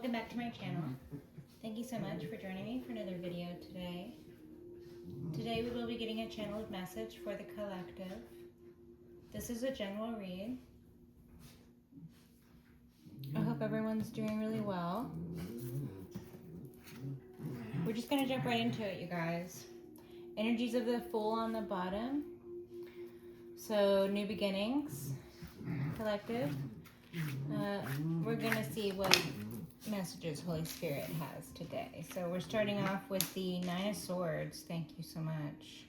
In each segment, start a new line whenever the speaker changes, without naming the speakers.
Welcome back to my channel. Thank you so much for joining me for another video today. Today we will be getting a channeled message for the collective. This is a general read. I hope everyone's doing really well. We're just going to jump right into it, you guys. Energies of the Fool on the bottom. So, new beginnings, collective. We're going to see what messages Holy Spirit has today. So we're starting off with the Nine of Swords. Thank you so much.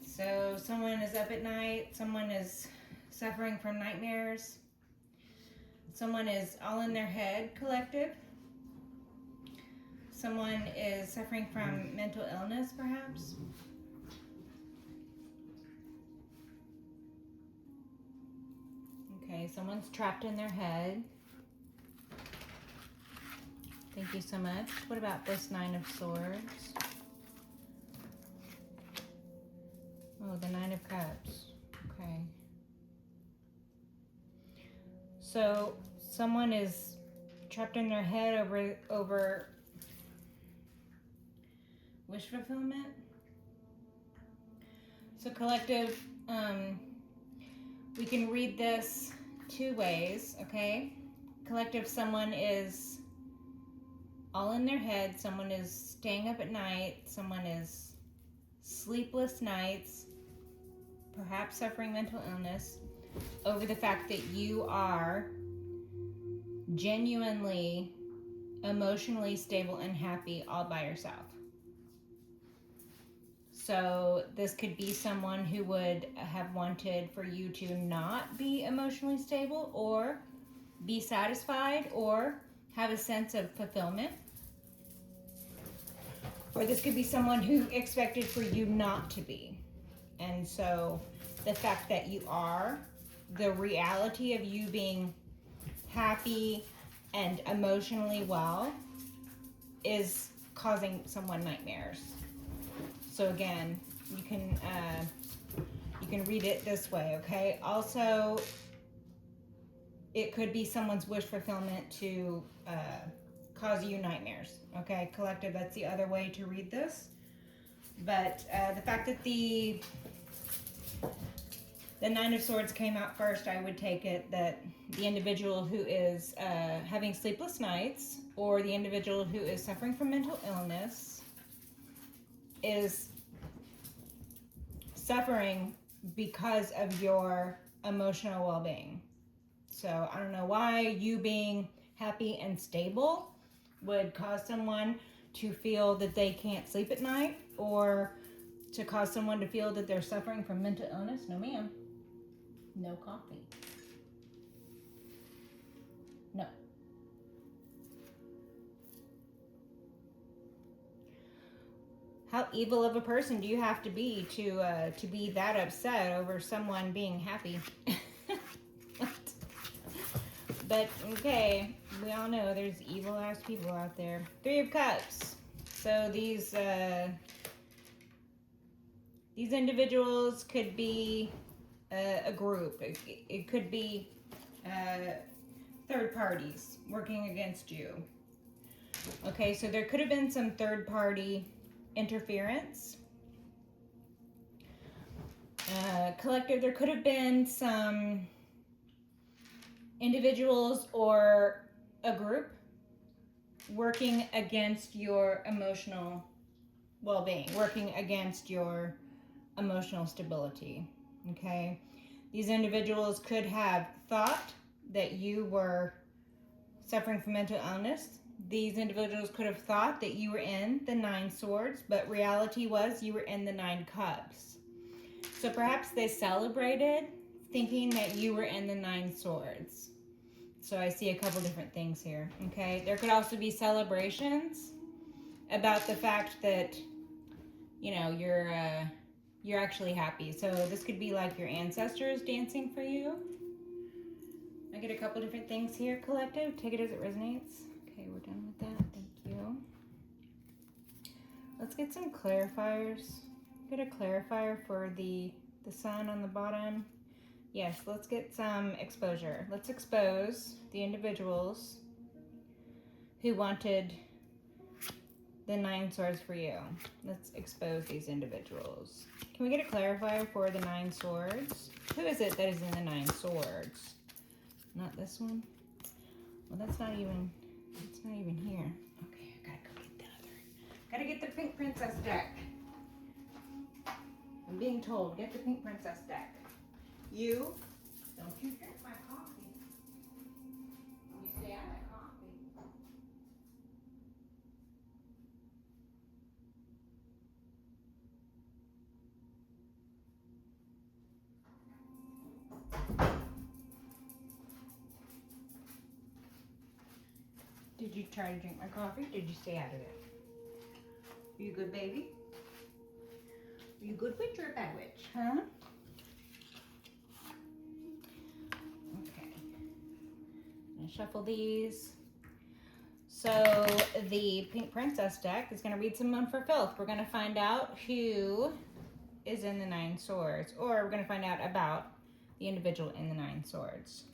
So someone is up at night. Someone is suffering from nightmares. Someone is all in their head, collective. Someone is suffering from mental illness, perhaps. Okay, someone's trapped in their head. Thank you so much. What about this Nine of Swords? Oh, the Nine of Cups. Okay. So someone is trapped in their head over wish fulfillment. So collective, we can read this two ways, okay? Collective, someone is all in their head, someone is staying up at night, someone is sleepless nights, perhaps suffering mental illness, over the fact that you are genuinely emotionally stable and happy all by yourself. So this could be someone who would have wanted for you to not be emotionally stable or be satisfied or have a sense of fulfillment. Or this could be someone who expected for you not to be. And so the fact that you are, the reality of you being happy and emotionally well is causing someone nightmares. So again, you can read it this way, okay? Also, it could be someone's wish fulfillment to cause you nightmares, okay? Collective, that's the other way to read this. But the fact that the Nine of Swords came out first, I would take it that the individual who is having sleepless nights or the individual who is suffering from mental illness is suffering because of your emotional well-being. So I don't know why you being happy and stable would cause someone to feel that they can't sleep at night or to cause someone to feel that they're suffering from mental illness. No, ma'am. No coffee. No. How evil of a person do you have to be that upset over someone being happy? But okay, we all know there's evil ass people out there. Three of Cups. So these individuals could be a group. It could be third parties working against you. Okay, so there could have been some third party interference. Collective, there could have been some individuals or a group working against your emotional well-being, working against your emotional stability, okay? These individuals could have thought that you were suffering from mental illness. These individuals could have thought that you were in the Nine Swords, but reality was you were in the Nine Cups. So perhaps they celebrated thinking that you were in the Nine Swords. So I see a couple different things here, okay? There could also be celebrations about the fact that, you know, you're actually happy. So this could be like your ancestors dancing for you. I get a couple different things here, collective. Take it as it resonates. Okay, we're done with that. Thank you. Let's get some clarifiers. Get a clarifier for the sun on the bottom. Yes, let's get some exposure. Let's expose the individuals who wanted the 9 swords for you. Let's expose these individuals. Can we get a clarifier for the 9 swords? Who is it that is in the 9 swords? Not this one? Well, it's not even here. Okay, I gotta go get the other. Gotta get the Pink Princess deck. I'm being told, get the Pink Princess deck. You, don't you drink my coffee. You stay out of my coffee. Did you try to drink my coffee? Did you stay out of it? Are you a good baby? Are you a good witch or a bad witch? Huh? Okay. I'm gonna shuffle these. So the Pink Princess deck is gonna read Simone for Filth. We're gonna find out who is in the 9 swords, or we're gonna find out about the individual in the 9 swords.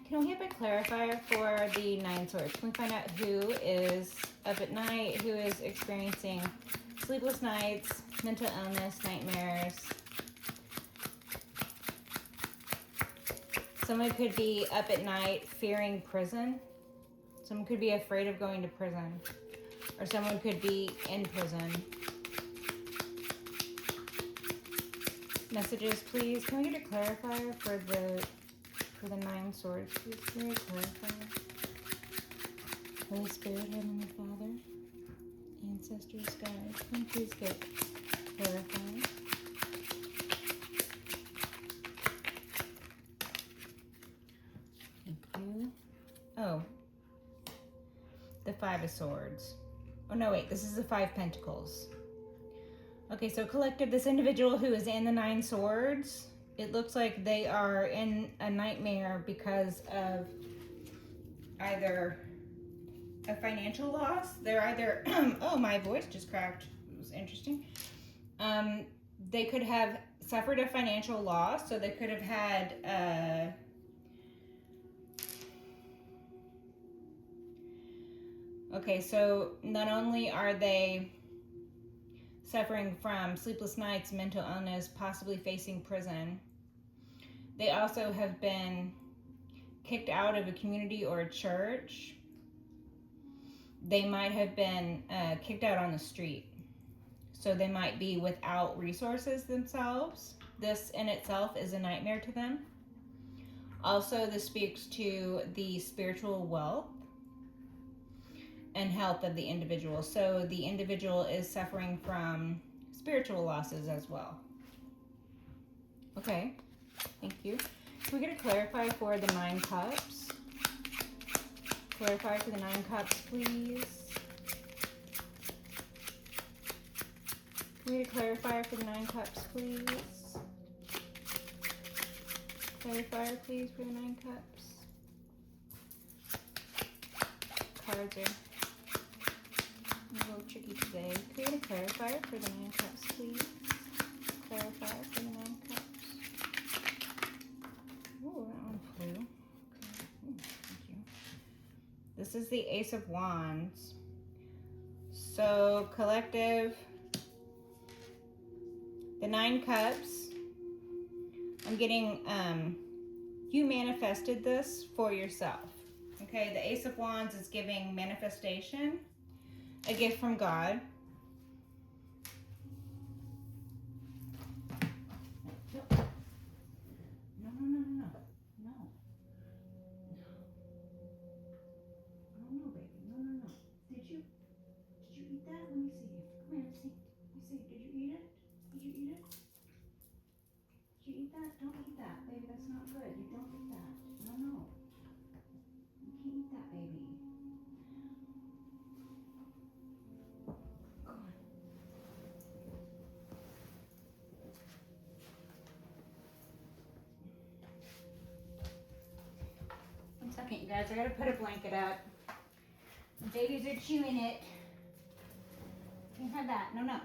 Can we have a clarifier for the 9 swords? Can we find out who is up at night, who is experiencing sleepless nights, mental illness, nightmares? Someone could be up at night fearing prison. Someone could be afraid of going to prison. Or someone could be in prison. Messages, please. Can we get a clarifier for the 9 swords, please? Can we clarify? Holy Spirit, Heavenly Father, ancestors, guides, can you please get clarified? Thank you. Oh, the 5 of Swords. Oh no, wait, this is the 5 Pentacles. Okay, so collective, this individual who is in the 9 swords, it looks like they are in a nightmare because of either a financial loss. They're either, oh, my voice just cracked. It was interesting. They could have suffered a financial loss, so they could have had, okay, so not only are they suffering from sleepless nights, mental illness, possibly facing prison, they also have been kicked out of a community or a church. They might have been kicked out on the street. So they might be without resources themselves. This in itself is a nightmare to them. Also, this speaks to the spiritual wealth and health of the individual. So the individual is suffering from spiritual losses as well. Okay, thank you. Can we get a clarifier for the 9 cups? Clarifier for the 9 cups, please. Can we get a clarifier for the 9 cups, please? Clarifier, please, for the 9 cups. Cards are a little tricky today. Can we get a clarifier for the 9 cups, please? Clarifier for the 9 cups. Oh, that one flew. Okay. Ooh, thank you. This is the Ace of Wands. So, collective, the 9 cups. I'm getting, you manifested this for yourself. Okay, the Ace of Wands is giving manifestation, a gift from God. Second, you guys, I gotta put a blanket up. The babies are chewing it. Can't have that. No, no.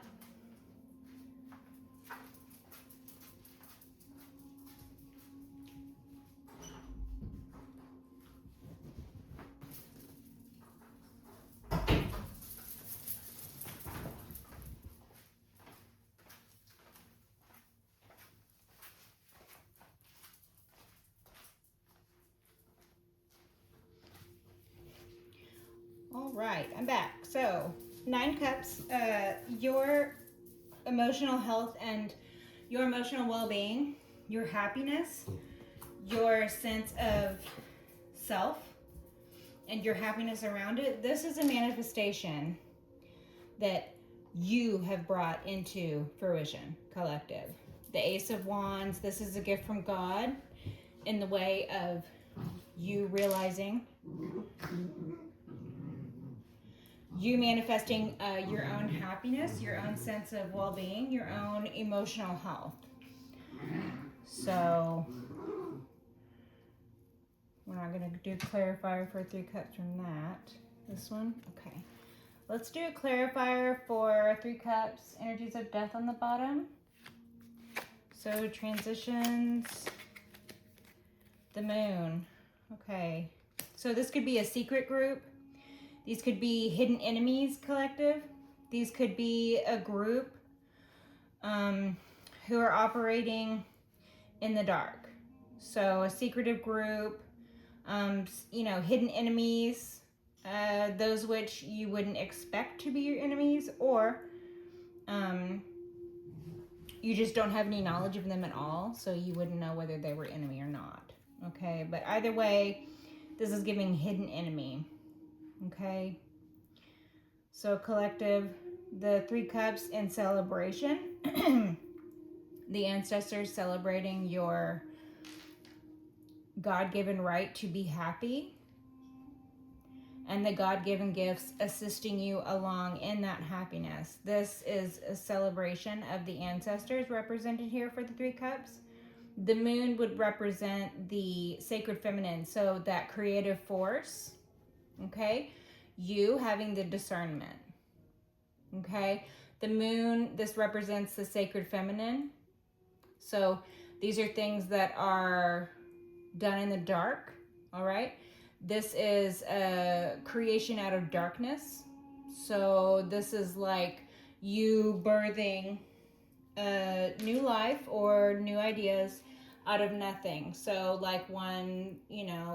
right, I'm back. So, 9 cups, your emotional health and your emotional well-being, your happiness, your sense of self, and your happiness around it. This is a manifestation that you have brought into fruition, collective. The Ace of Wands, this is a gift from God in the way of you realizing, you manifesting your own happiness, your own sense of well-being, your own emotional health. So we're not going to do clarifier for 3 cups from that. This one? Okay. Let's do a clarifier for 3 cups, energies of death on the bottom. So transitions, the moon. Okay. So this could be a secret group. These could be hidden enemies collective. These could be a group who are operating in the dark. So a secretive group, hidden enemies, those which you wouldn't expect to be your enemies, or you just don't have any knowledge of them at all, so you wouldn't know whether they were enemy or not. Okay, but either way, this is giving hidden enemy. Okay, so collective, the 3 cups in celebration, the ancestors celebrating your God-given right to be happy, and the God-given gifts assisting you along in that happiness. This is a celebration of the ancestors represented here for the 3 cups. The moon would represent the sacred feminine, so that creative force, okay? You having the discernment, okay? The moon, this represents the sacred feminine. So these are things that are done in the dark, all right? This is a creation out of darkness. So this is like you birthing a new life or new ideas out of nothing. So like one,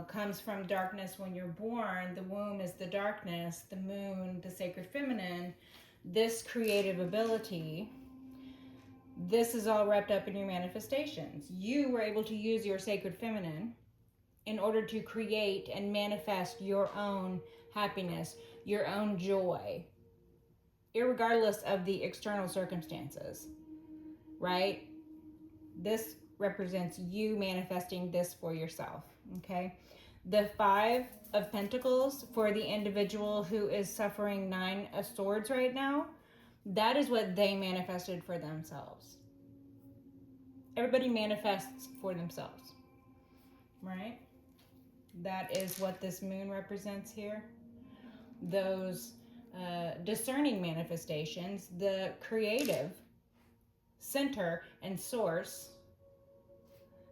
comes from darkness when you're born, the womb is the darkness, the moon, the sacred feminine, this creative ability, this is all wrapped up in your manifestations. You were able to use your sacred feminine in order to create and manifest your own happiness, your own joy, irregardless of the external circumstances, right? This represents you manifesting this for yourself, okay? The 5 of Pentacles for the individual who is suffering 9 of Swords right now, that is what they manifested for themselves. Everybody manifests for themselves, right? That is what this moon represents here. Those discerning manifestations, the creative center and source,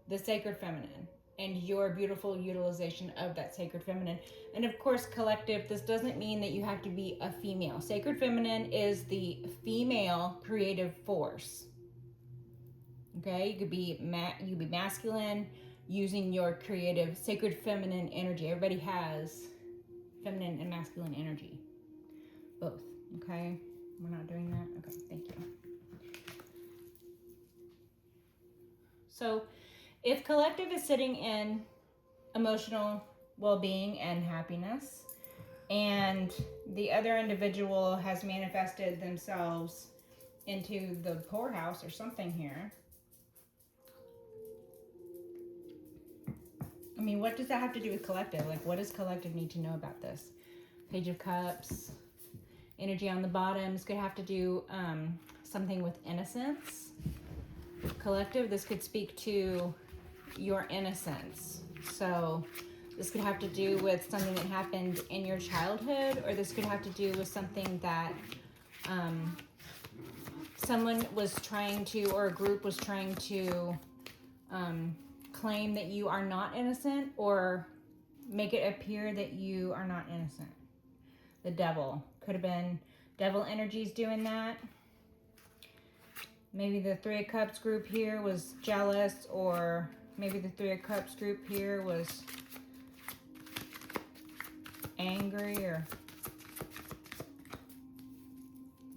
the sacred feminine, and your beautiful utilization of that sacred feminine. And of course, collective, this doesn't mean that you have to be a female. Sacred feminine is the female creative force. Okay, you could be masculine, using your creative sacred feminine energy. Everybody has feminine and masculine energy, both. Okay, we're not doing that. Okay, thank you. So if collective is sitting in emotional well-being and happiness, and the other individual has manifested themselves into the poorhouse or something here, I mean, what does that have to do with collective? Like, what does collective need to know about this? Page of Cups, energy on the bottom. This could have to do something with innocence. Collective, this could speak to your innocence. So this could have to do with something that happened in your childhood, or this could have to do with something that someone was trying to, or a group was trying to claim that you are not innocent, or make it appear that you are not innocent. The devil. Could have been devil energies doing that. Maybe the 3 of Cups group here was jealous, or maybe the 3 of Cups group here was angry, or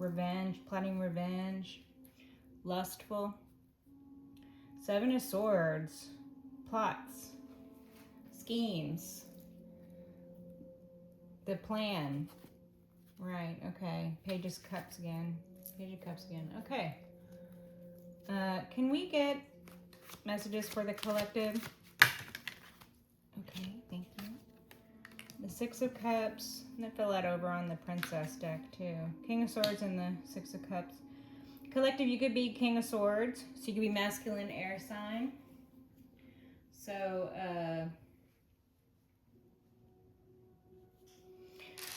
revenge, plotting revenge, lustful. Seven of Swords, plots, schemes, the plan. Right, okay. Page of Cups again. Page of Cups again. Okay. Can we get messages for the collective? Okay, thank you. The Six of Cups. I'm going to fill that over on the Princess deck too. King of Swords and the Six of Cups. Collective, you could be King of Swords. So you could be masculine air sign. So,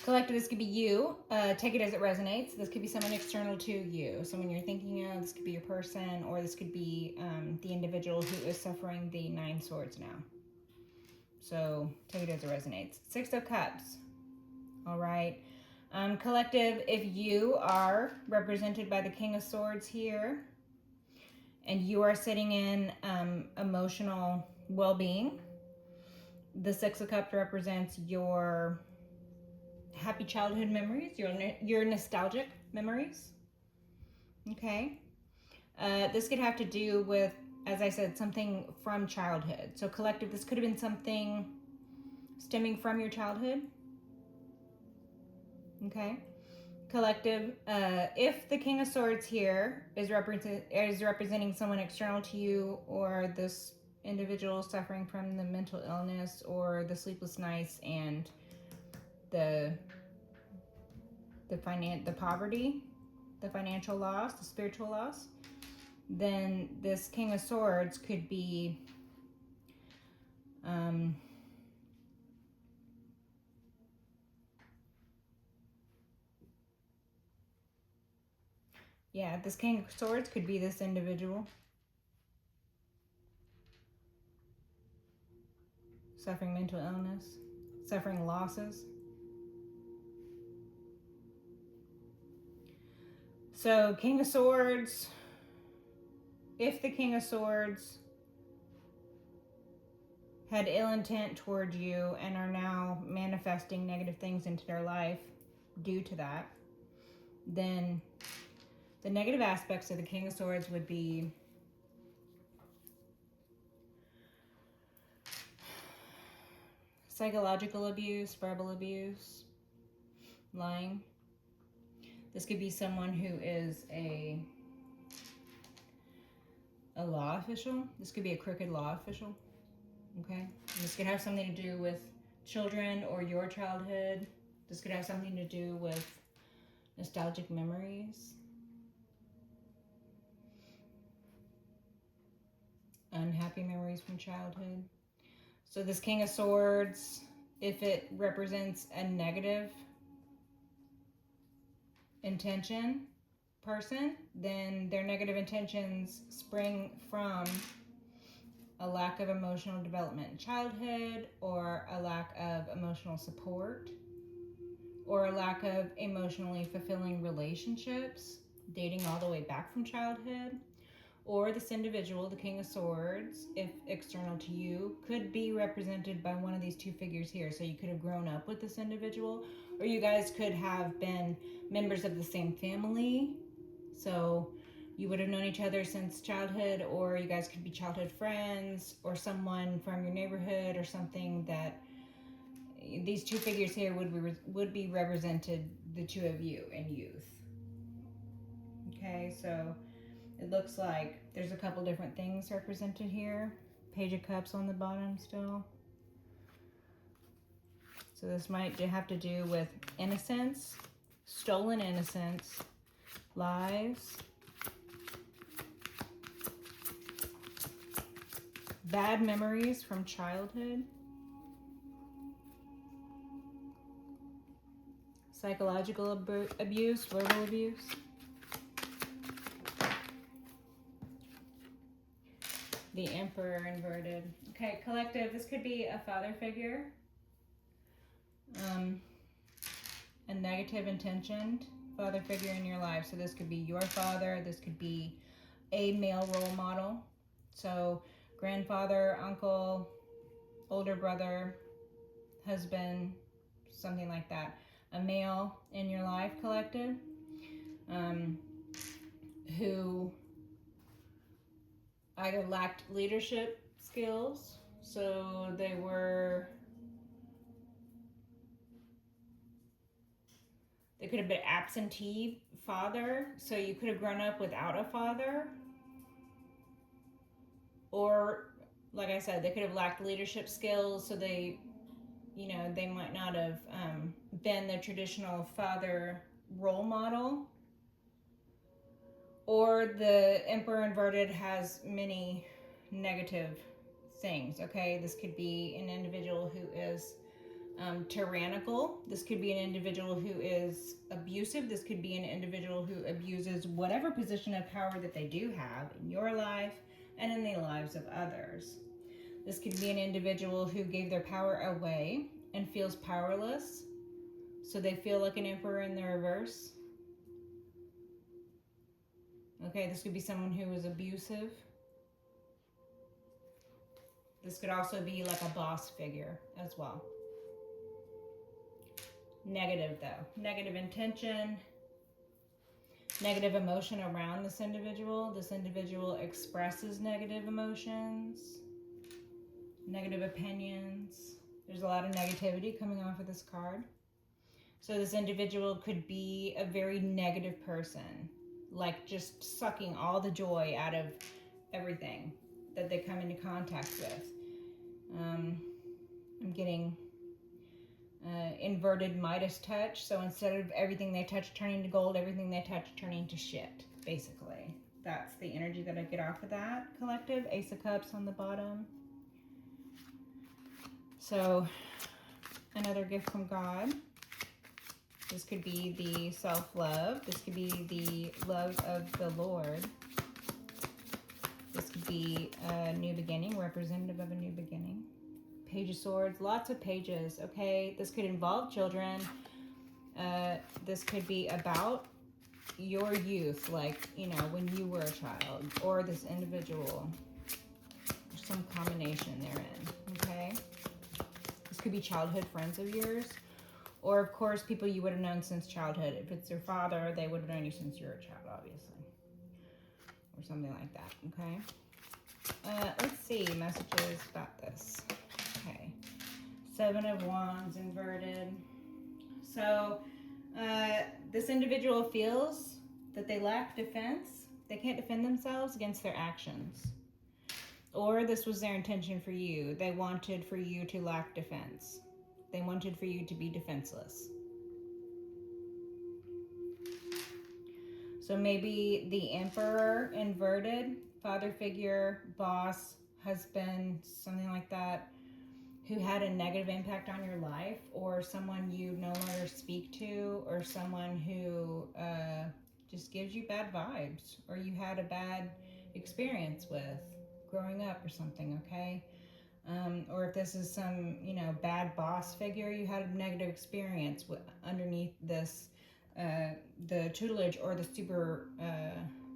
collective, this could be you. Take it as it resonates. This could be someone external to you. Someone you're thinking of. This could be your person, or this could be the individual who is suffering the 9 swords now. So take it as it resonates. 6 of Cups. All right. Collective, if you are represented by the King of Swords here, and you are sitting in emotional well-being, the 6 of Cups represents your happy childhood memories, your nostalgic memories. Okay. This could have to do with, as I said, something from childhood. So collective, this could have been something stemming from your childhood. Okay. Collective, if the King of Swords here is representing someone external to you, or this individual suffering from the mental illness or the sleepless nights and the poverty, the financial loss, the spiritual loss, then this King of Swords could be this King of Swords could be this individual suffering mental illness, suffering losses. So King of Swords, if the King of Swords had ill intent toward you and are now manifesting negative things into their life due to that, then the negative aspects of the King of Swords would be psychological abuse, verbal abuse, lying. This could be someone who is a law official. This could be a crooked law official. Okay? And this could have something to do with children or your childhood. This could have something to do with nostalgic memories, unhappy memories from childhood. So this King of Swords, if it represents a negative intention person, then their negative intentions spring from a lack of emotional development in childhood, or a lack of emotional support, or a lack of emotionally fulfilling relationships dating all the way back from childhood. Or this individual, the King of Swords, if external to you, could be represented by one of these two figures here. So you could have grown up with this individual, or you guys could have been members of the same family. So you would have known each other since childhood, or you guys could be childhood friends, or someone from your neighborhood or something. That these two figures here would be represented, the two of you in youth. Okay, so it looks like there's a couple different things represented here. Page of Cups on the bottom still. So this might have to do with innocence, stolen innocence, lies, bad memories from childhood, psychological abuse, verbal abuse. The Emperor inverted. Okay, collective, this could be a father figure. A negative intentioned father figure in your life. So this could be your father. This could be a male role model. So grandfather, uncle, older brother, husband, something like that. A male in your life, collective. who either lacked leadership skills, so they could have been absentee father, so you could have grown up without a father. Or, like I said, they could have lacked leadership skills, so they might not have been the traditional father role model. Or the Emperor inverted has many negative things, okay? This could be an individual who is tyrannical. This could be an individual who is abusive. This could be an individual who abuses whatever position of power that they do have in your life and in the lives of others. This could be an individual who gave their power away and feels powerless, so they feel like an emperor in the reverse. Okay, this could be someone who is abusive. This could also be like a boss figure as well. Negative though. Negative intention, negative emotion around this individual. This individual expresses negative emotions, negative opinions. There's a lot of negativity coming off of this card. So this individual could be a very negative person, like just sucking all the joy out of everything that they come into contact with. I'm getting inverted Midas touch. So instead of everything they touch turning to gold, everything they touch turning to shit, basically. That's the energy that I get off of that collective. Ace of Cups on the bottom. So another gift from God. This could be the self-love. This could be the love of the Lord. This could be a new beginning, representative of a new beginning. Page of Swords, lots of pages, okay? This could involve children. This could be about your youth, like, when you were a child, or this individual, or some combination therein, okay? This could be childhood friends of yours. Or, of course, people you would have known since childhood. If it's your father, they would have known you since you were a child, obviously. Or something like that, okay? Let's see, messages about this. Okay. 7 of Wands inverted. So, this individual feels that they lack defense. They can't defend themselves against their actions. Or this was their intention for you. They wanted for you to lack defense. They wanted for you to be defenseless. So maybe the Emperor inverted, father figure, boss, husband, something like that, who had a negative impact on your life, or someone you no longer speak to, or someone who just gives you bad vibes, or you had a bad experience with growing up or something, okay? Or if this is some, bad boss figure, you had a negative experience underneath this, the tutelage or the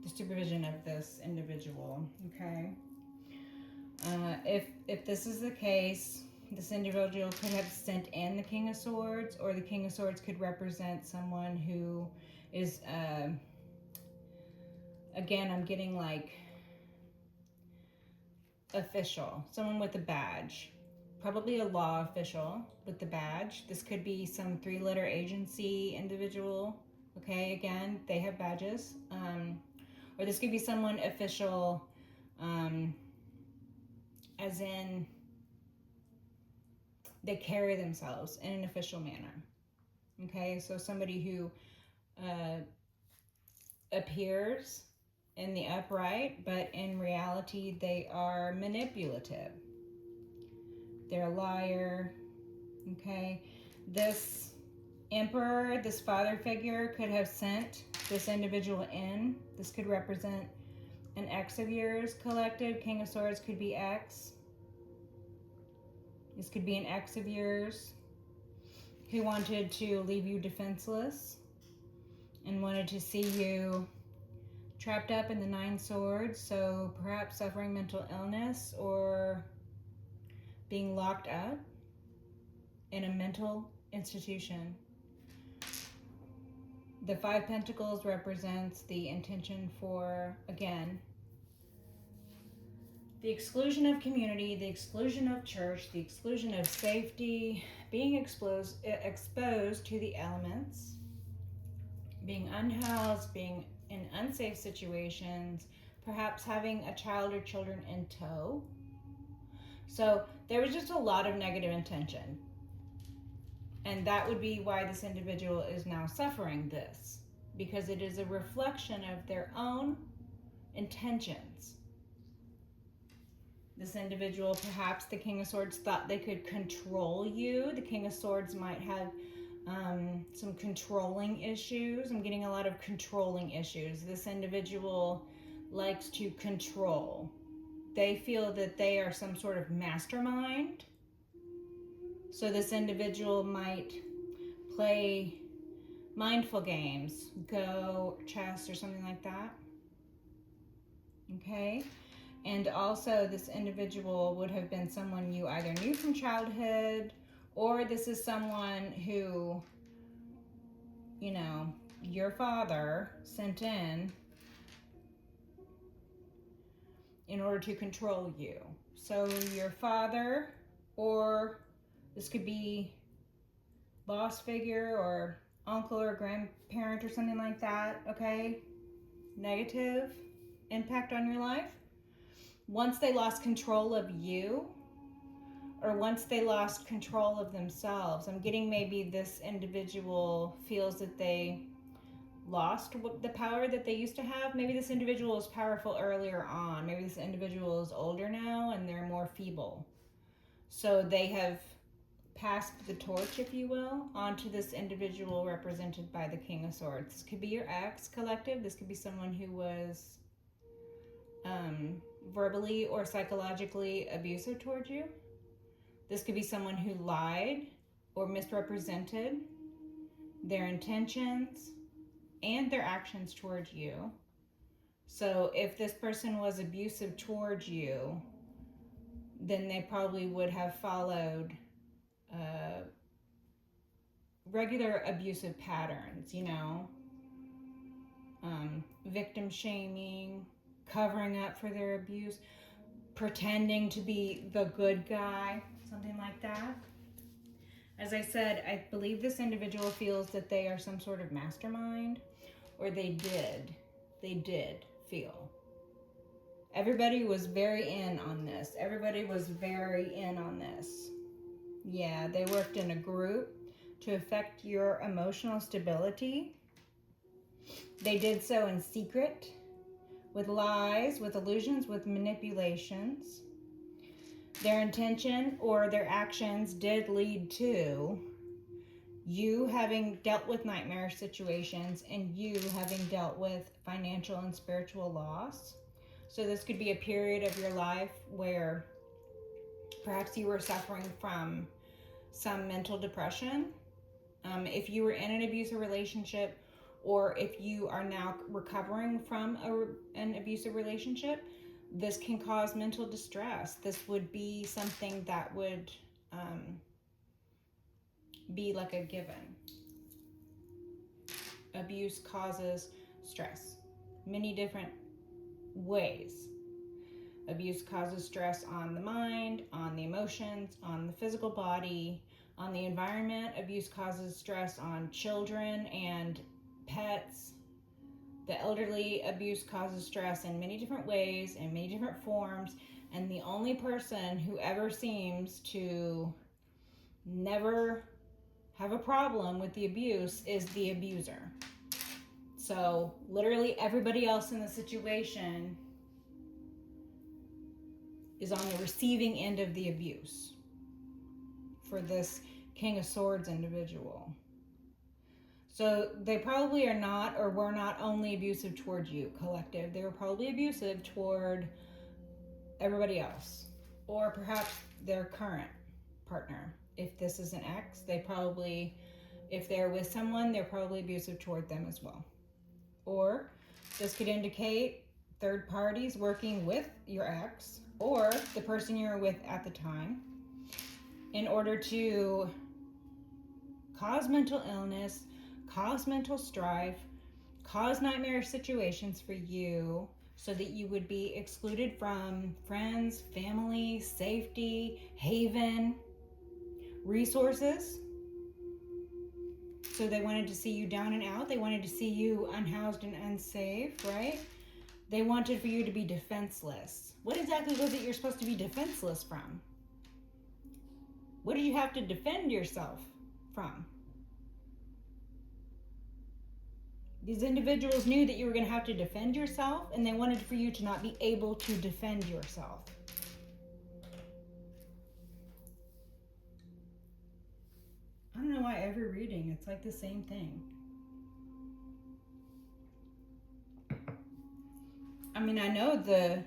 supervision of this individual, okay? If this is the case, this individual could have sent in the King of Swords, or the King of Swords could represent someone who is, again, I'm getting like official, someone with a badge, probably a law official with the badge. This could be some 3-letter agency individual, okay? Again, they have badges. Or this could be someone official, as in they carry themselves in an official manner, okay? So somebody who appears in the upright, but in reality they are manipulative. They're a liar, okay? This Emperor, this father figure, could have sent this individual in. This could represent an ex of yours, collective. King of Swords could be ex. This could be an ex of yours who wanted to leave you defenseless and wanted to see you trapped up in the 9 swords, so perhaps suffering mental illness or being locked up in a mental institution. The Five Pentacles represents the intention for, again, the exclusion of community, the exclusion of church, the exclusion of safety, being exposed to the elements, being unhoused, being in unsafe situations, perhaps having a child or children in tow. So there was just a lot of negative intention. And that would be why this individual is now suffering this, because it is a reflection of their own intentions. This individual, perhaps the King of Swords, thought they could control you. The King of Swords might have some controlling issues. I'm getting a lot of controlling issues. This individual likes to control. They feel that they are some sort of mastermind. So this individual might play mindful games, go chess or something like that. Okay? And also this individual would have been someone you either knew from childhood, or this is someone who, you know, your father sent in order to control you. So your father, or this could be boss figure or uncle or grandparent or something like that, okay? Negative impact on your life. Once they lost control of you, or once they lost control of themselves, I'm getting maybe this individual feels that they lost the power that they used to have. Maybe this individual was powerful earlier on. Maybe this individual is older now and they're more feeble. So they have passed the torch, if you will, onto this individual represented by the King of Swords. This could be your ex, collective. This could be someone who was verbally or psychologically abusive towards you. This could be someone who lied or misrepresented their intentions and their actions towards you. So if this person was abusive towards you, then they probably would have followed regular abusive patterns, you know, victim shaming, covering up for their abuse, pretending to be the good guy, something like that. As I said, I believe this individual feels that they are some sort of mastermind, or they did feel. Everybody was very in on this. Everybody was very in on this. Yeah, they worked in a group to affect your emotional stability. They did so in secret, with lies, with illusions, with manipulations. Their intention or their actions did lead to you having dealt with nightmare situations and you having dealt with financial and spiritual loss. So this could be a period of your life where perhaps you were suffering from some mental depression. If you were in an abusive relationship, or if you are now recovering from an abusive relationship, this can cause mental distress. This would be something that would be like a given. Abuse causes stress, many different ways. Abuse causes stress on the mind, on the emotions, on the physical body, on the environment. Abuse causes stress on children and pets. The elderly. Abuse causes stress in many different ways, in many different forms, and the only person who ever seems to never have a problem with the abuse is the abuser. So literally everybody else in the situation is on the receiving end of the abuse for this King of Swords individual. So they probably are not, or were not only abusive towards you, collective. They were probably abusive toward everybody else, or perhaps their current partner. If this is an ex, they probably, if they're with someone, they're probably abusive toward them as well. Or this could indicate third parties working with your ex or the person you were with at the time in order to cause mental illness, cause mental strife, cause nightmare situations for you so that you would be excluded from friends, family, safety, haven, resources. So they wanted to see you down and out. They wanted to see you unhoused and unsafe, right? They wanted for you to be defenseless. What exactly was it you're supposed to be defenseless from? What did you have to defend yourself from? These individuals knew that you were going to have to defend yourself, and they wanted for you to not be able to defend yourself. I don't know why every reading, it's like the same thing. I mean, I know the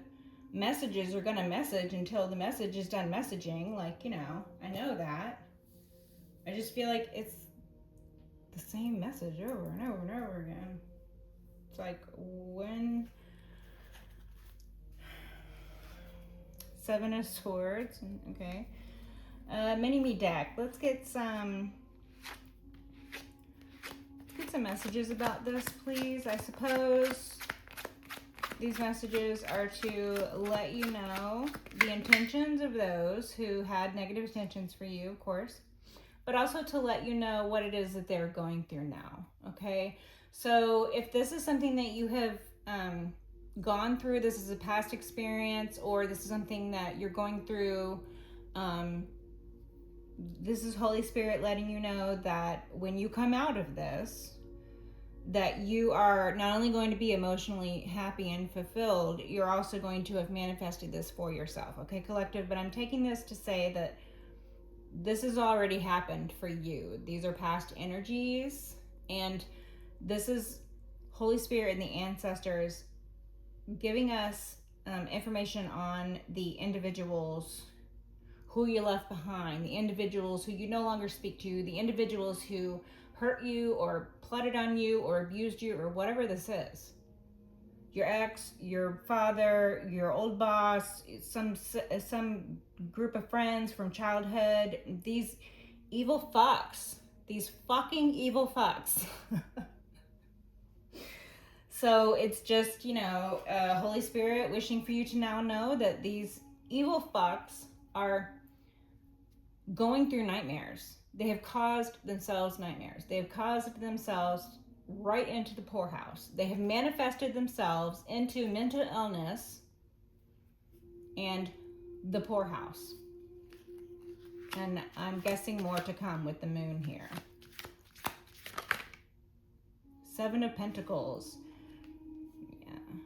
messages are going to message until the message is done messaging. Like, you know, I know that. I just feel like it's the same message over and over and over again. It's like when Seven of Swords, okay. Mini-me deck. Let's get some messages about this, please. I suppose these messages are to let you know the intentions of those who had negative intentions for you, of course, but also to let you know what it is that they're going through now, okay? So if this is something that you have gone through, this is a past experience, or this is something that you're going through, this is Holy Spirit letting you know that when you come out of this, that you are not only going to be emotionally happy and fulfilled, you're also going to have manifested this for yourself, okay, collective? But I'm taking this to say that this has already happened for you. These are past energies, and this is Holy Spirit and the ancestors giving us information on the individuals who you left behind, the individuals who you no longer speak to, the individuals who hurt you or plotted on you or abused you or whatever this is. Your ex, your father, your old boss, some group of friends from childhood, these evil fucks, these fucking evil fucks. So it's just, you know, Holy Spirit wishing for you to now know that these evil fucks are going through nightmares. They have caused themselves nightmares. They have caused themselves right into the poorhouse. They have manifested themselves into mental illness and the poorhouse. And I'm guessing more to come with the moon here. Seven of Pentacles. Yeah.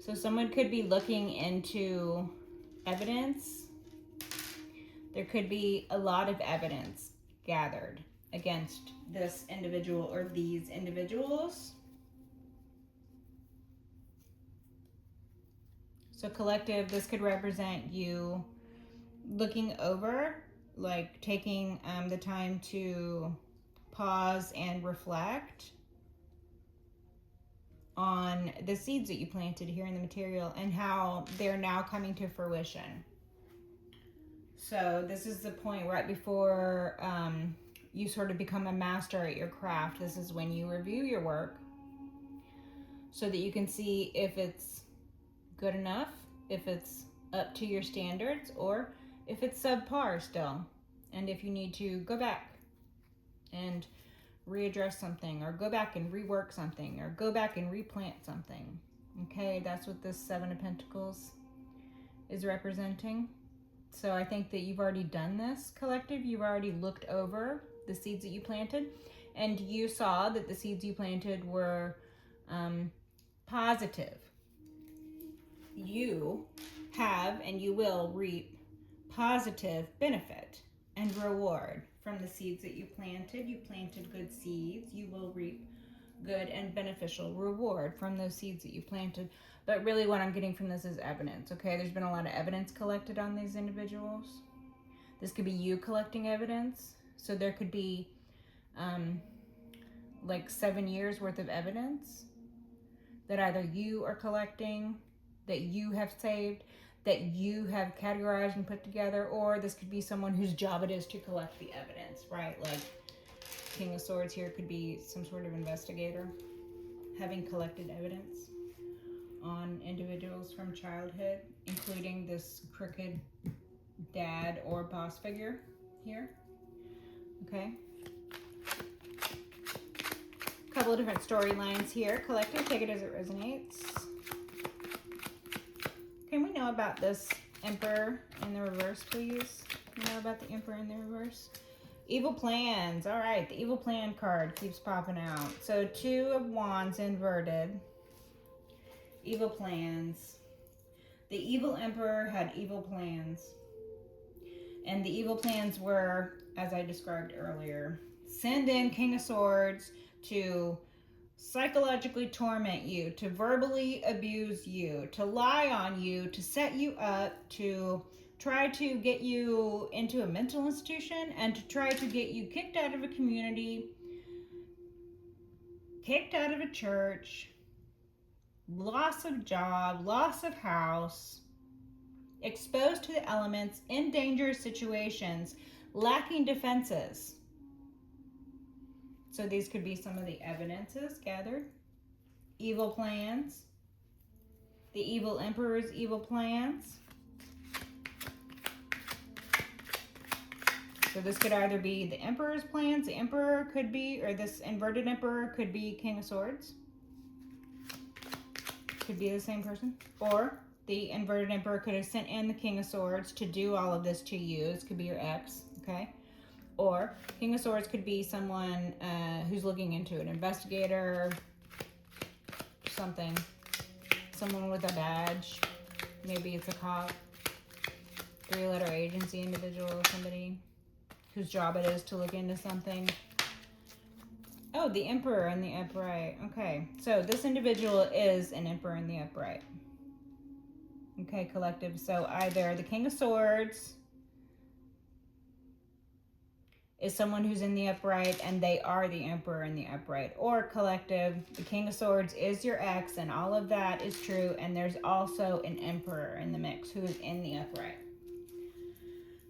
So someone could be looking into evidence. There could be a lot of evidence gathered against this individual or these individuals. So collective, this could represent you looking over, like taking the time to pause and reflect on the seeds that you planted here in the material and how they're now coming to fruition. So this is the point right before you sort of become a master at your craft. This is when you review your work so that you can see if it's good enough, if it's up to your standards, or if it's subpar still. And if you need to go back and readdress something, or go back and rework something, or go back and replant something. Okay, that's what this Seven of Pentacles is representing. So I think that you've already done this, collective. You've already looked over the seeds that you planted, and you saw that the seeds you planted were positive. You have and you will reap positive benefit and reward from the seeds that you planted. You planted good seeds. You will reap good and beneficial reward from those seeds that you planted. But really what I'm getting from this is evidence, okay? There's been a lot of evidence collected on these individuals. This could be you collecting evidence. So there could be like 7 years worth of evidence that either you are collecting, that you have saved, that you have categorized and put together, or this could be someone whose job it is to collect the evidence, right? Like King of Swords here could be some sort of investigator having collected evidence on individuals from childhood, including this crooked dad or boss figure here. Okay. A couple of different storylines here. Collective, take it as it resonates. Can we know about this Emperor in the reverse, please? You know about the Emperor in the reverse? Evil plans. All right, the evil plan card keeps popping out. So 2 of Wands inverted. Evil plans. The evil Emperor had evil plans. And the evil plans were, as I described earlier, send in King of Swords to psychologically torment you, to verbally abuse you, to lie on you, to set you up, to try to get you into a mental institution, and to try to get you kicked out of a community, kicked out of a church, loss of job, loss of house, exposed to the elements, in dangerous situations, lacking defenses. So these could be some of the evidences gathered. Evil plans. The evil Emperor's evil plans. So this could either be the Emperor's plans, the Emperor could be, or this inverted Emperor could be King of Swords. Could be the same person. Or the inverted Emperor could have sent in the King of Swords to do all of this to you. This could be your ex, okay? Or King of Swords could be someone who's looking into an investigator, something. Someone with a badge. Maybe it's a cop. 3-letter agency individual, somebody whose job it is to look into something. Oh, the Emperor in the upright. Okay, so this individual is an Emperor in the upright. Okay, collective. So either the King of Swords is someone who's in the upright and they are the Emperor in the upright. Or collective, the King of Swords is your ex and all of that is true, and there's also an Emperor in the mix who is in the upright.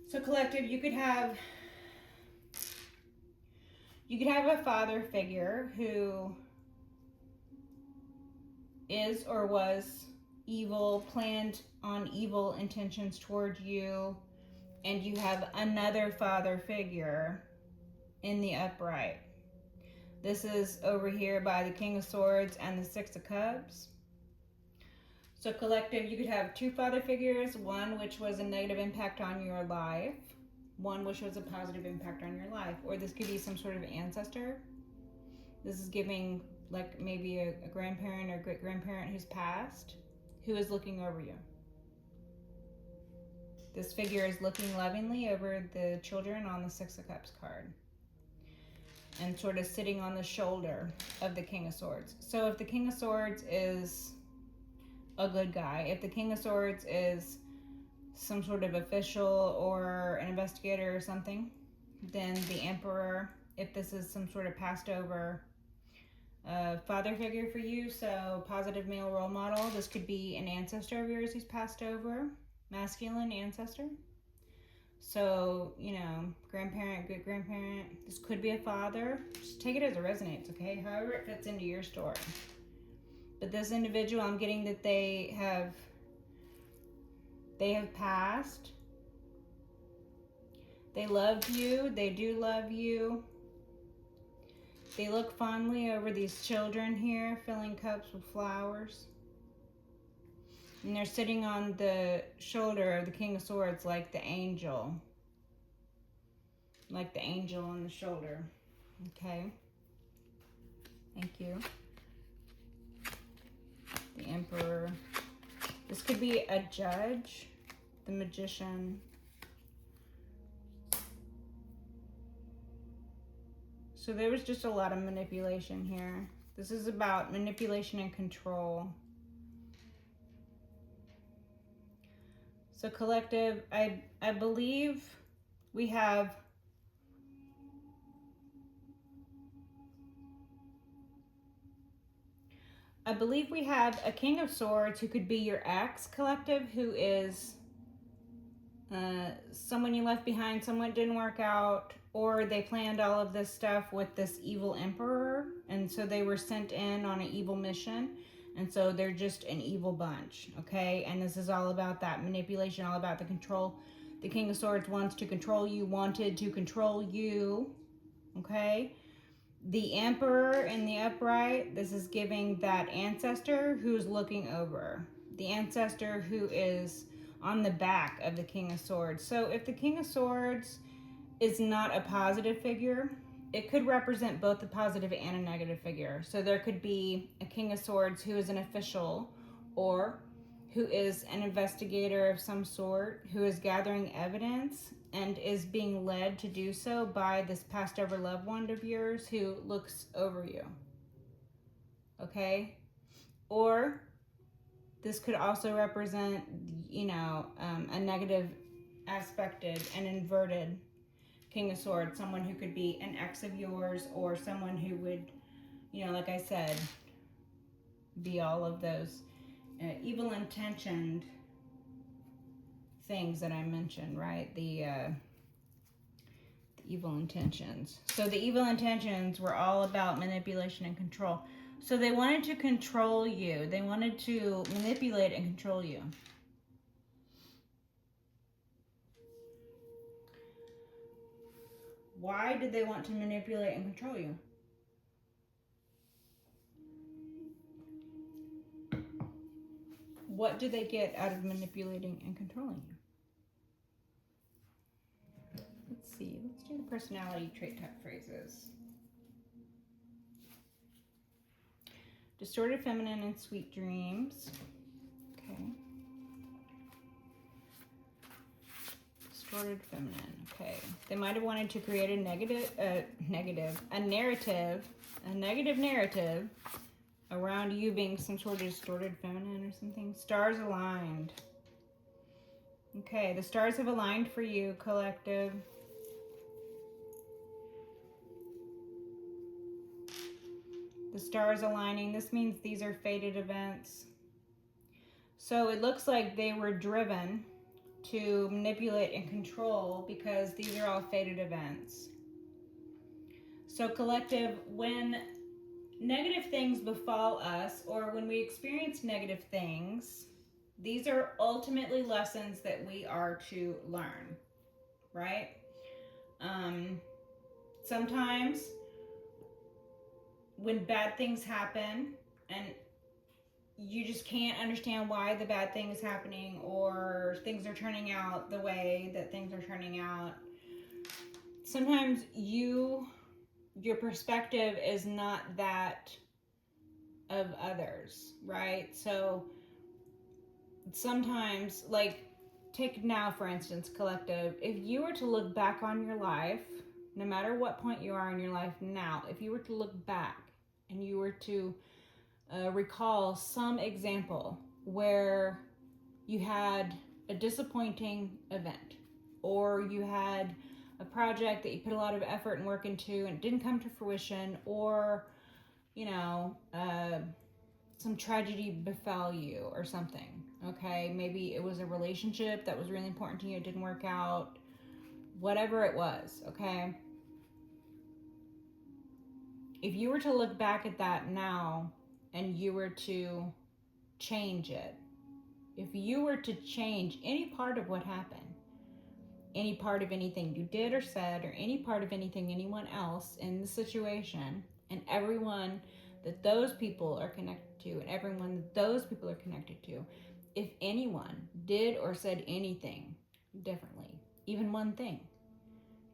So collective, you could have a father figure who is or was evil, planned on evil intentions toward you, and you have another father figure in the upright. This is over here by the King of Swords and the Six of Cups. So collective, you could have 2 father figures, one which was a negative impact on your life, one which was a positive impact on your life. Or this could be some sort of ancestor. This is giving like maybe a grandparent or great-grandparent who's passed, who is looking over you. This figure is looking lovingly over the children on the Six of Cups card and sort of sitting on the shoulder of the King of Swords. So if the King of Swords is a good guy, if the King of Swords is some sort of official or an investigator or something, then the Emperor, if this is some sort of passed over father figure for you, so positive male role model, this could be an ancestor of yours who's passed over, masculine ancestor. So, you know, grandparent, good grandparent, this could be a father. Just take it as it resonates, okay? However it fits into your story. But this individual, I'm getting that they have passed. They loved you. They do love you. They look fondly over these children here, filling cups with flowers. And they're sitting on the shoulder of the King of Swords like the angel. Like the angel on the shoulder. Okay. Thank you. The Emperor. This could be a judge, the Magician. So there was just a lot of manipulation here. This is about manipulation and control. So collective, I believe we have I believe we have a King of Swords who could be your ex, collective, who is someone you left behind, someone didn't work out, or they planned all of this stuff with this evil emperor, and so they were sent in on an evil mission, and so they're just an evil bunch, okay? And this is all about that manipulation, all about the control. The King of Swords wants to control you, wanted to control you, okay? The Emperor in the upright, this is giving that ancestor who's looking over. The ancestor who is on the back of the King of Swords. So if the King of Swords is not a positive figure, it could represent both a positive and a negative figure. So there could be a King of Swords who is an official or who is an investigator of some sort, who is gathering evidence and is being led to do so by this passed over loved one of yours who looks over you. Okay? Or this could also represent, a negative aspected and inverted King of Swords, someone who could be an ex of yours or someone who would, like I said, be all of those evil intentioned things that I mentioned, right? The evil intentions. So the evil intentions were all about manipulation and control. So they wanted to control you. They wanted to manipulate and control you. Why did they want to manipulate and control you? What do they get out of manipulating and controlling you? Let's see. Let's do the personality trait type phrases. Distorted feminine and sweet dreams. Okay. Distorted feminine. Okay. They might have wanted to create a negative narrative around you being some sort of distorted feminine or something. Stars aligned. Okay, the stars have aligned for you, collective. The stars aligning. This means these are fated events. So it looks like they were driven to manipulate and control because these are all fated events. So collective, when negative things befall us or when we experience negative things, these are ultimately lessons that we are to learn, right? Sometimes when bad things happen and you just can't understand why the bad thing is happening or things are turning out the way that things are turning out, sometimes your perspective is not that of others, right? So sometimes, like, take now for instance, collective, if you were to look back on your life, no matter what point you are in your life now, if you were to look back and you were to recall some example where you had a disappointing event or you had a project that you put a lot of effort and work into and it didn't come to fruition, or some tragedy befell you or something, okay? Maybe it was a relationship that was really important to you, it didn't work out, whatever it was, okay? If you were to look back at that now and you were to change it, if you were to change any part of what happened, any part of anything you did or said, or any part of anything anyone else in the situation, and everyone that those people are connected to, and everyone that those people are connected to, if anyone did or said anything differently, even one thing,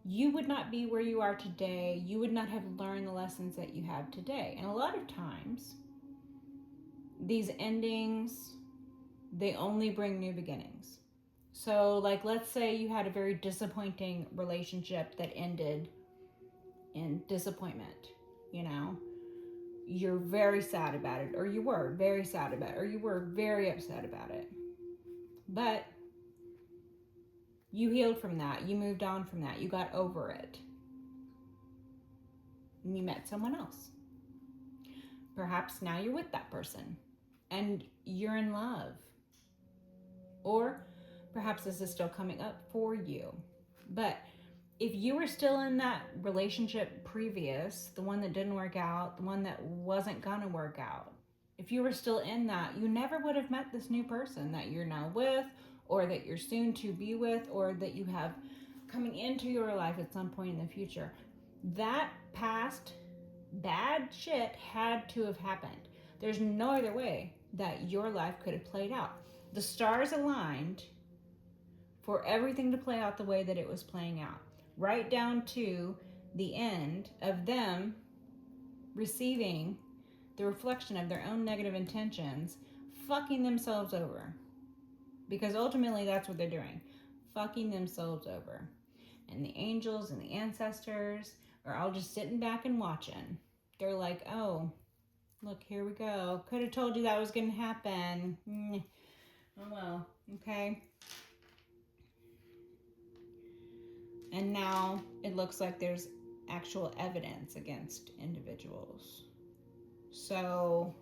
you would not be where you are today. You would not have learned the lessons that you have today. And a lot of times, these endings, they only bring new beginnings. So, like, let's say you had a very disappointing relationship that ended in disappointment, You're very sad about it, or you were very sad about it, or you were very upset about it. But you healed from that. You moved on from that. You got over it. And you met someone else. Perhaps now you're with that person and you're in love. Or perhaps this is still coming up for you. But if you were still in that relationship previous, the one that didn't work out, the one that wasn't gonna work out, if you were still in that, you never would have met this new person that you're now with, or that you're soon to be with, or that you have coming into your life at some point in the future. That past bad shit had to have happened. There's no other way that your life could have played out. The stars aligned for everything to play out the way that it was playing out, right down to the end of them receiving the reflection of their own negative intentions, fucking themselves over. Because ultimately that's what they're doing, fucking themselves over. And the angels and the ancestors are all just sitting back and watching. They're like, oh, look, here we go. Could have told you that was going to happen. Oh well, okay. And now it looks like there's actual evidence against individuals. So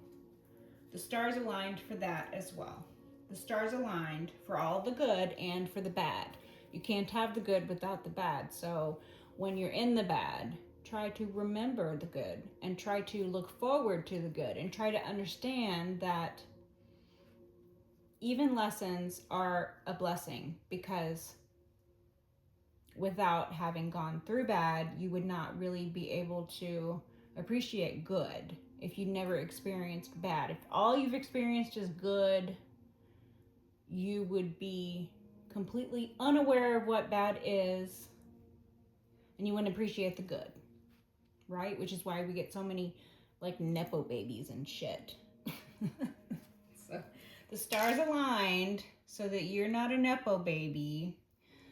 the stars aligned for that as well. The stars aligned for all the good and for the bad. You can't have the good without the bad. So when you're in the bad, try to remember the good and try to look forward to the good and try to understand that even lessons are a blessing, because without having gone through bad, you would not really be able to appreciate good if you never experienced bad. If all you've experienced is good, you would be completely unaware of what bad is, and you wouldn't appreciate the good, right? Which is why we get so many like Nepo babies and shit. So the stars aligned so that you're not a Nepo baby,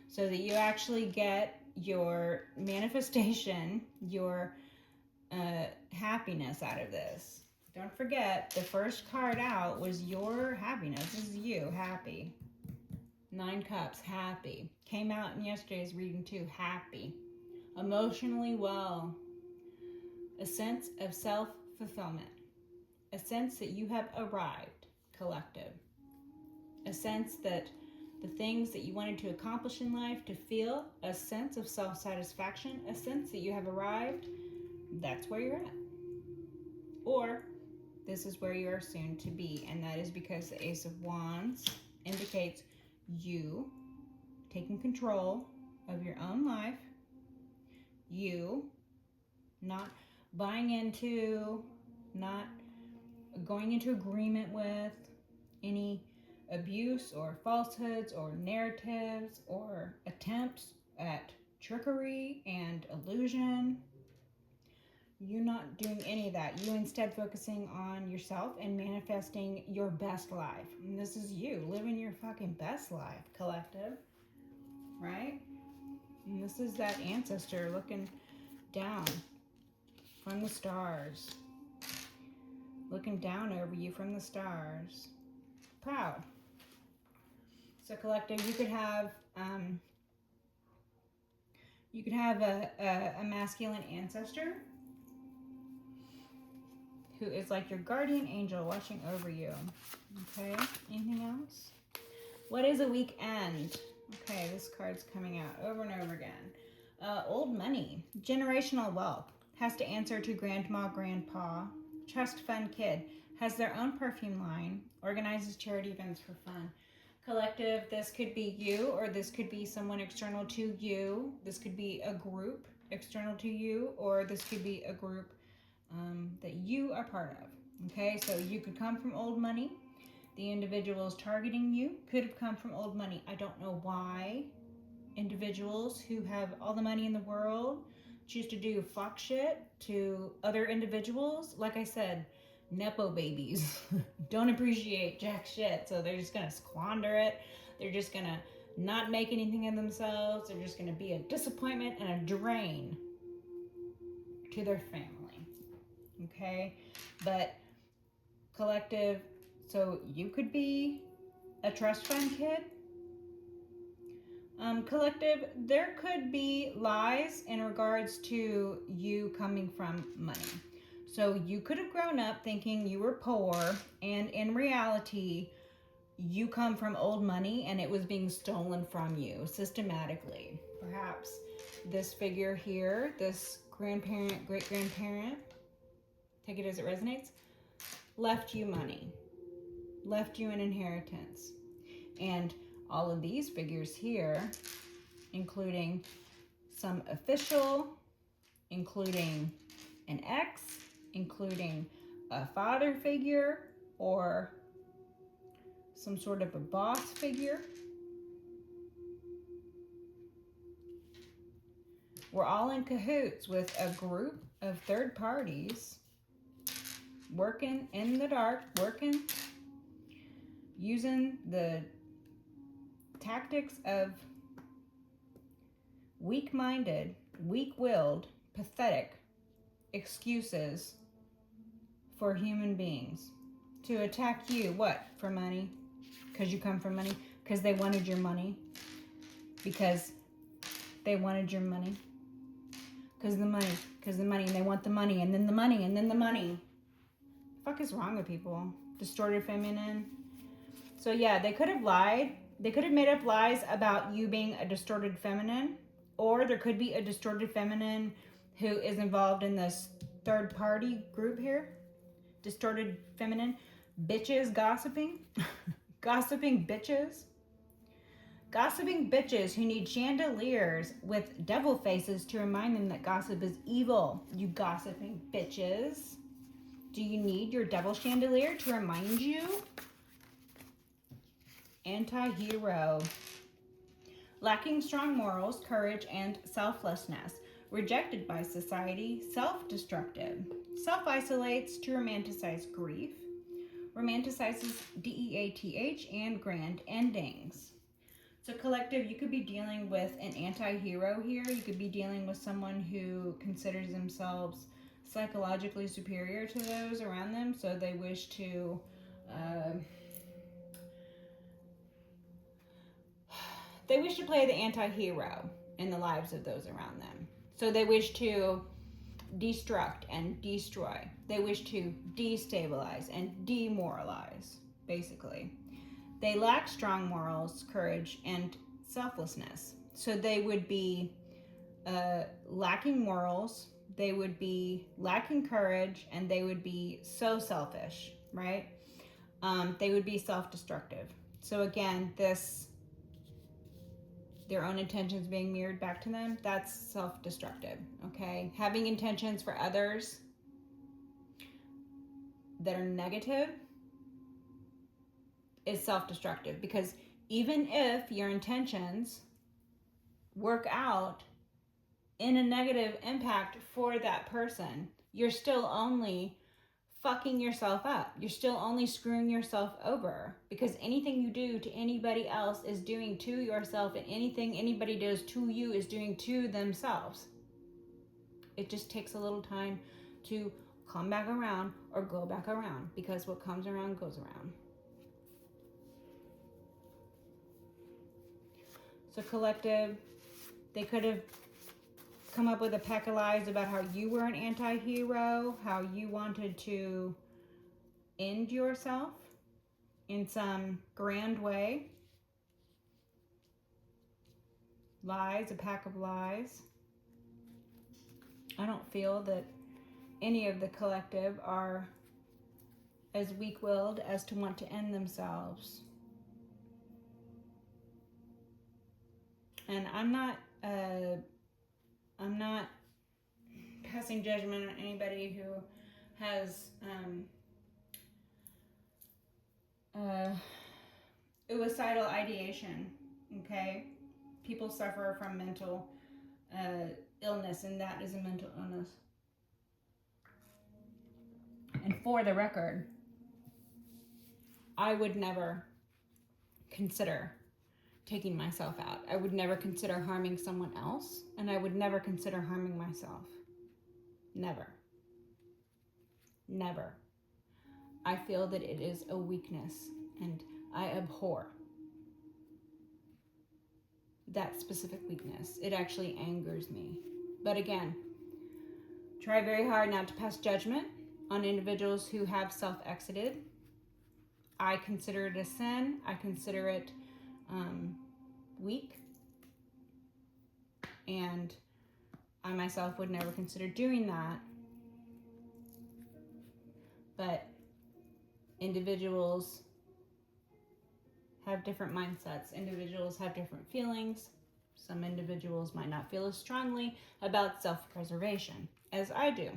so that you actually get your manifestation, your happiness out of this. Don't forget, the first card out was your happiness. This is you, happy. 9 Cups, happy. Came out in yesterday's reading too, happy. Emotionally well. A sense of self-fulfillment. A sense that you have arrived, collective. A sense that the things that you wanted to accomplish in life, to feel a sense of self-satisfaction, a sense that you have arrived, that's where you're at. Or this is where you are soon to be, and that is because the Ace of Wands indicates you taking control of your own life, you not buying into, not going into agreement with any abuse or falsehoods or narratives or attempts at trickery and illusion. You not doing any of that. You instead focusing on yourself and manifesting your best life. And this is you living your fucking best life, collective. Right? And this is that ancestor looking down from the stars. Looking down over you from the stars. Proud. So collective, you could have a masculine ancestor who is like your guardian angel watching over you. Okay, anything else? What is a weekend? Okay, this card's coming out over and over again. Old money, generational wealth, has to answer to grandma, grandpa, trust fund kid, has their own perfume line, organizes charity events for fun. Collective, this could be you, or this could be someone external to you. This could be a group external to you, or this could be a group that you are part of. Okay, so you could come from old money. The individuals targeting you could have come from old money. I don't know why individuals who have all the money in the world choose to do fuck shit to other individuals. Like I said, Nepo babies don't appreciate jack shit, so they're just gonna squander it. They're just gonna not make anything of themselves. They're just gonna be a disappointment and a drain to their family. Okay, but collective, so you could be a trust fund kid. Collective, there could be lies in regards to you coming from money. So you could have grown up thinking you were poor, and in reality, you come from old money and it was being stolen from you systematically. Perhaps this figure here, this grandparent, great grandparent, take it as it resonates, left you money, left you an inheritance. And all of these figures here, including some official, including an ex, including a father figure, or some sort of a boss figure. We're all in cahoots with a group of third parties working in the dark, working using the tactics of weak-minded, weak-willed, pathetic excuses for human beings to attack you. What? For money? Because you come from money? Because they wanted your money? Because they wanted your money? Because the money, and they want the money, and then the money, and then the money. The fuck is wrong with people? Distorted feminine. So yeah, they could have lied. They could have made up lies about you being a distorted feminine, or there could be a distorted feminine who is involved in this third party group here. Distorted feminine. Bitches gossiping. Gossiping bitches. Gossiping bitches who need chandeliers with devil faces to remind them that gossip is evil. You gossiping bitches. Do you need your devil chandelier to remind you? Anti-hero. Lacking strong morals, courage, and selflessness. Rejected by society, self-destructive. Self-isolates to romanticize grief. Romanticizes DEATH and grand endings. So collective, you could be dealing with an anti-hero here. You could be dealing with someone who considers themselves psychologically superior to those around them. So they wish to play the anti-hero in the lives of those around them. So they wish to destruct and destroy. They wish to destabilize and demoralize, basically. They lack strong morals, courage, and selflessness. So they would be lacking morals, they would be lacking courage, and they would be so selfish, right? They would be self-destructive. So again, their own intentions being mirrored back to them, that's self-destructive, okay? Having intentions for others that are negative is self-destructive, because even if your intentions work out in a negative impact for that person, you're still only fucking yourself up. You're still only screwing yourself over, because anything you do to anybody else is doing to yourself, and anything anybody does to you is doing to themselves. It just takes a little time to come back around or go back around, because what comes around goes around. So collective, they could have come up with a pack of lies about how you were an anti-hero, how you wanted to end yourself in some grand way. Lies, a pack of lies. I don't feel that any of the collective are as weak-willed as to want to end themselves. And I'm not passing judgment on anybody who has suicidal ideation, okay? People suffer from mental illness, and that is a mental illness. And for the record, I would never consider taking myself out. I would never consider harming someone else, and I would never consider harming myself. Never. Never. I feel that it is a weakness, and I abhor that specific weakness. It actually angers me. But again, try very hard not to pass judgment on individuals who have self-exited. I consider it a sin. I consider it weak. And I myself would never consider doing that. But individuals have different mindsets. Individuals have different feelings. Some individuals might not feel as strongly about self-preservation as I do.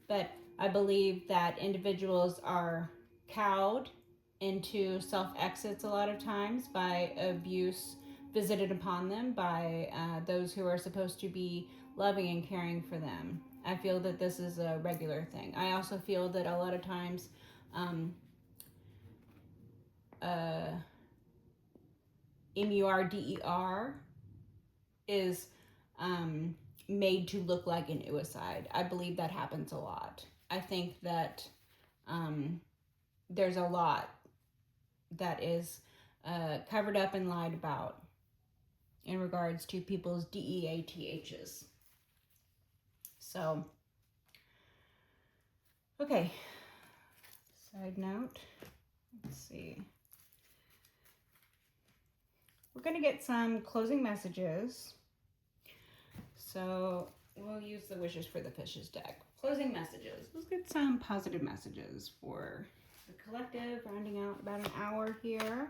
But I believe that individuals are cowed into self-exits a lot of times by abuse visited upon them by those who are supposed to be loving and caring for them. I feel that this is a regular thing. I also feel that a lot of times MURDER is made to look like an suicide. I believe that happens a lot. I think that there's a lot that is covered up and lied about in regards to people's DEATHs. So, okay. Side note, let's see. We're going to get some closing messages. So we'll use the Wishes for the Fishes deck. Closing messages. Let's get some positive messages for the collective, rounding out about an hour here.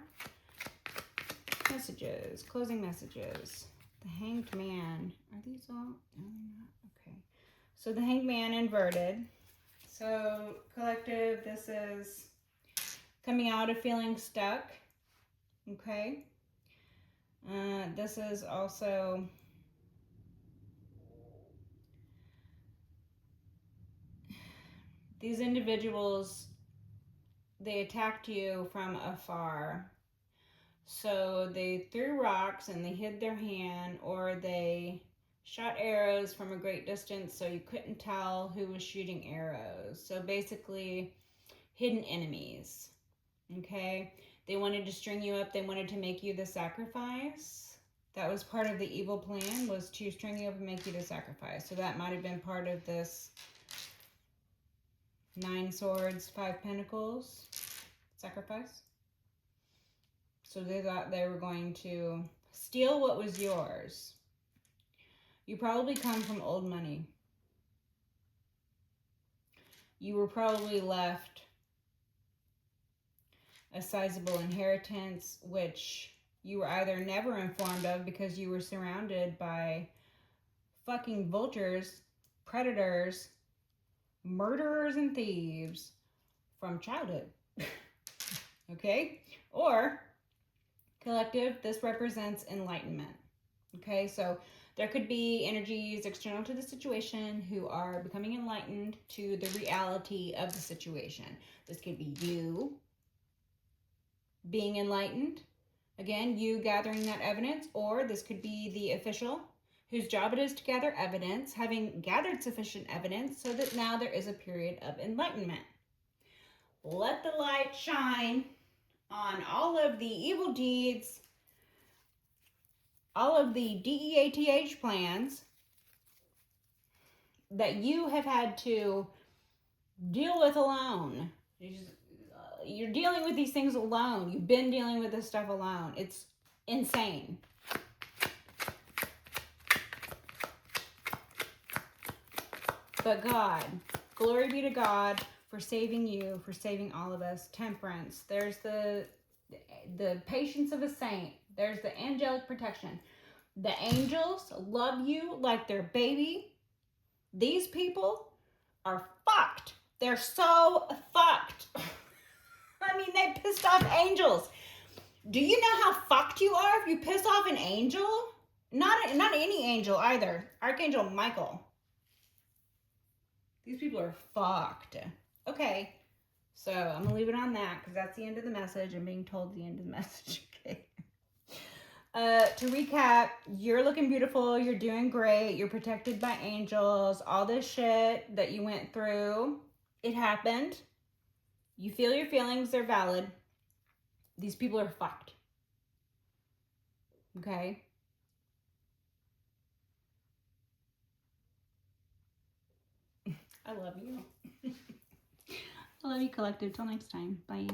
Messages, closing messages. The Hanged Man. Are these all? No, they're not. Okay. So the Hanged Man inverted. So collective, this is coming out of feeling stuck. Okay. This is also these individuals, they attacked you from afar. So they threw rocks and they hid their hand, or they shot arrows from a great distance so you couldn't tell who was shooting arrows. So basically, hidden enemies. Okay? They wanted to string you up. They wanted to make you the sacrifice. That was part of the evil plan, was to string you up and make you the sacrifice. So that might have been part of this 9 swords, 5 pentacles sacrifice. So they thought they were going to steal what was yours. You probably come from old money. You were probably left a sizable inheritance, which you were either never informed of because you were surrounded by fucking vultures, predators, murderers, and thieves from childhood. Okay? Or, collective, this represents enlightenment. Okay? So there could be energies external to the situation who are becoming enlightened to the reality of the situation. This could be you being enlightened. Again, you gathering that evidence, or this could be the official whose job it is to gather evidence, having gathered sufficient evidence so that now there is a period of enlightenment. Let the light shine on all of the evil deeds, all of the DEATH plans that you have had to deal with alone. You're dealing with these things alone. You've been dealing with this stuff alone. It's insane. But God, glory be to God for saving you, for saving all of us. Temperance. There's the patience of a saint. There's the angelic protection. The angels love you like their baby. These people are fucked. They're so fucked. I mean, they pissed off angels. Do you know how fucked you are if you piss off an angel? Not any angel either. Archangel Michael. These people are fucked. Okay, so I'm gonna leave it on that because that's the end of the message. I'm being told the end of the message. Okay. To recap, you're looking beautiful. You're doing great. You're protected by angels. All this shit that you went through, it happened. You feel your feelings, they're valid. These people are fucked. Okay? I love you.
I love you, collective. Till next time. Bye.